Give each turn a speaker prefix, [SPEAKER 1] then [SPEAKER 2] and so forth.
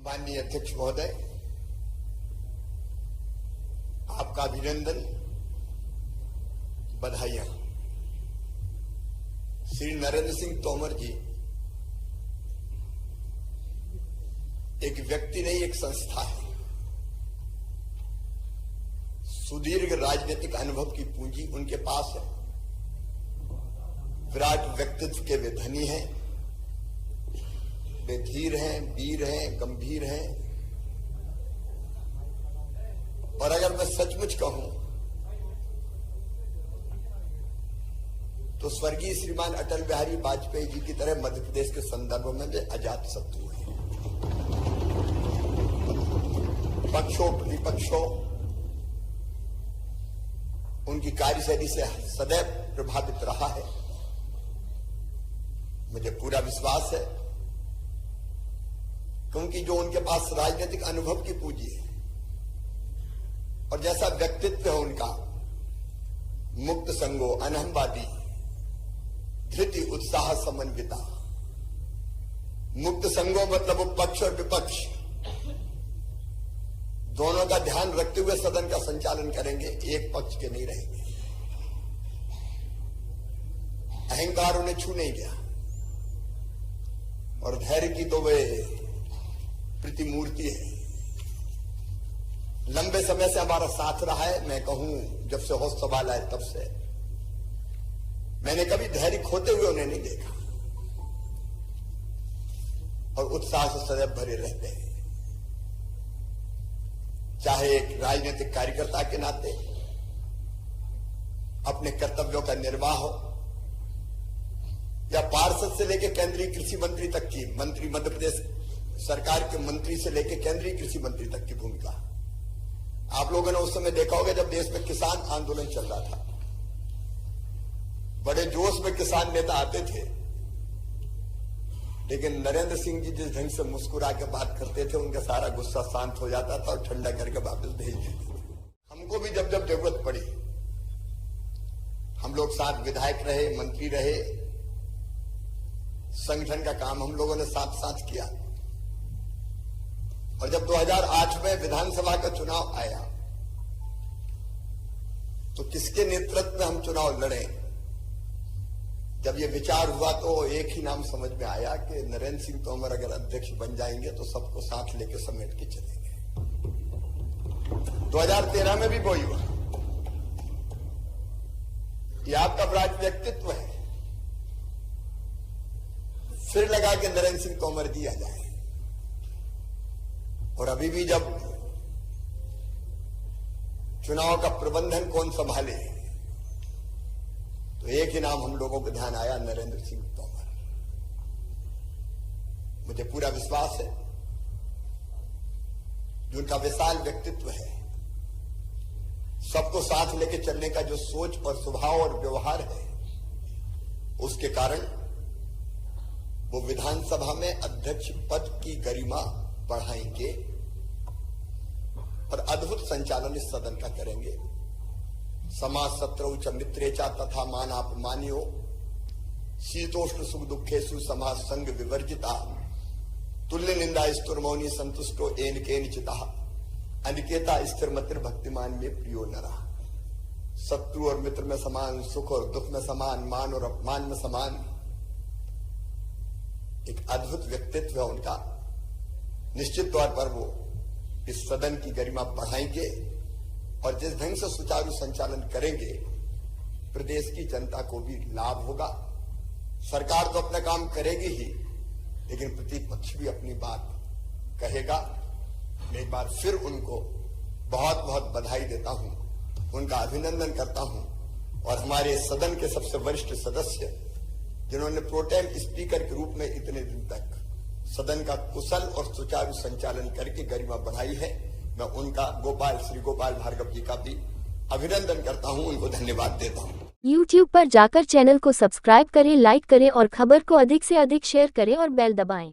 [SPEAKER 1] माननीय अध्यक्ष महोदय, आपका अभिनंदन, बधाइयां। श्री नरेंद्र सिंह तोमर जी एक व्यक्ति नहीं, एक संस्था है। सुदीर्घ राजनीतिक अनुभव की पूंजी उनके पास है। विराट व्यक्तित्व के वे धनी हैं, वे धीर हैं, वीर हैं, गंभीर हैं। और अगर मैं सचमुच कहूं तो स्वर्गीय श्रीमान अटल बिहारी वाजपेयी जी की तरह मध्य प्रदेश के संदर्भ में वे अजात शत्रु हैं। पक्षों प्रतिपक्षों उनकी कार्यशैली से सदैव प्रभावित रहा है। मुझे पूरा विश्वास है क्योंकि जो उनके पास राजनीतिक अनुभव की पूंजी है और जैसा व्यक्तित्व है उनका, मुक्त संगो, अनहमवादी, धृति, उत्साह, समन्विता। मुक्त संगो मतलब वो पक्ष और विपक्ष दोनों का ध्यान रखते हुए सदन का संचालन करेंगे, एक पक्ष के नहीं रहेंगे। अहंकार उन्हें छू नहीं गया और धैर्य की तो वे प्रतिमूर्ति है। लंबे समय से हमारा साथ रहा है। मैं कहूं जब से होश सवाल आए तब से मैंने कभी धैर्य खोते हुए उन्हें नहीं देखा और उत्साह से सदैव भरे रहते हैं। चाहे एक राजनीतिक कार्यकर्ता के नाते अपने कर्तव्यों का निर्वाह हो या पार्षद से लेकर केंद्रीय कृषि मंत्री तक की, मंत्री मध्य प्रदेश सरकार के मंत्री से लेकर केंद्रीय कृषि मंत्री तक की भूमिका। आप लोगों ने उस समय देखा होगा जब देश में किसान आंदोलन चल रहा था, बड़े जोश में किसान नेता आते थे, लेकिन नरेंद्र सिंह जी जिस ढंग से मुस्कुरा के बात करते थे उनका सारा गुस्सा शांत हो जाता था और ठंडा करके वापस भेज देते थे। हमको भी जब जब जरूरत पड़ी, हम लोग साथ विधायक रहे, मंत्री रहे, संगठन का काम हम लोगों ने साथ साथ किया। और जब 2008 में विधानसभा का चुनाव आया तो किसके नेतृत्व में हम चुनाव लड़े, जब ये विचार हुआ तो एक ही नाम समझ में आया कि नरेंद्र सिंह तोमर अगर अध्यक्ष बन जाएंगे तो सबको साथ लेकर समेट के चलेंगे। 2013 में भी वही हुआ। ये आपका विराट व्यक्तित्व है, फिर लगा के नरेंद्र सिंह तोमर जी आ जाए। और अभी भी जब चुनाव का प्रबंधन कौन संभाले तो एक ही नाम हम लोगों को ध्यान आया, नरेंद्र सिंह तोमर। मुझे पूरा विश्वास है जो उनका विशाल व्यक्तित्व है, सबको साथ लेके चलने का जो सोच और स्वभाव और व्यवहार है, उसके कारण वो विधानसभा में अध्यक्ष पद की गरिमा बढ़ाएंगे और अद्भुत संचालन इस सदन का करेंगे। समाज शत्रु च मित्रेचा तथा मानापमानियो शीतोष्ण सुख दुखेषु समाज संग विवर्जिता तुल्य निंदा स्तुर्मौनी संतुष्टो एन केनचिता अनिकेता स्थिरमतिर भक्तिमान में प्रियो नरा। शत्रु और मित्र में समान, सुख और दुख में समान, मान और अपमान में समान। एक अद्भुत व्यक्तित्व है उनका। निश्चित तौर पर वो इस सदन की गरिमा बढ़ाएंगे और जिस ढंग से सुचारू संचालन करेंगे प्रदेश की जनता को भी लाभ होगा। सरकार तो अपना काम करेगी ही, लेकिन प्रतिपक्ष भी अपनी बात कहेगा। मैं एक बार फिर उनको बहुत बहुत बधाई देता हूं, उनका अभिनंदन करता हूं। और हमारे सदन के सबसे वरिष्ठ सदस्य जिन्होंने प्रोटेम स्पीकर के रूप में इतने दिन तक सदन का कुशल और सुचारू संचालन करके गरिमा बढ़ाई है, मैं उनका श्री गोपाल भार्गव जी का भी अभिनंदन करता हूं, उनको धन्यवाद देता हूं।
[SPEAKER 2] YouTube पर जाकर चैनल को सब्सक्राइब करें, लाइक करें और खबर को अधिक से अधिक शेयर करें और बेल दबाएं।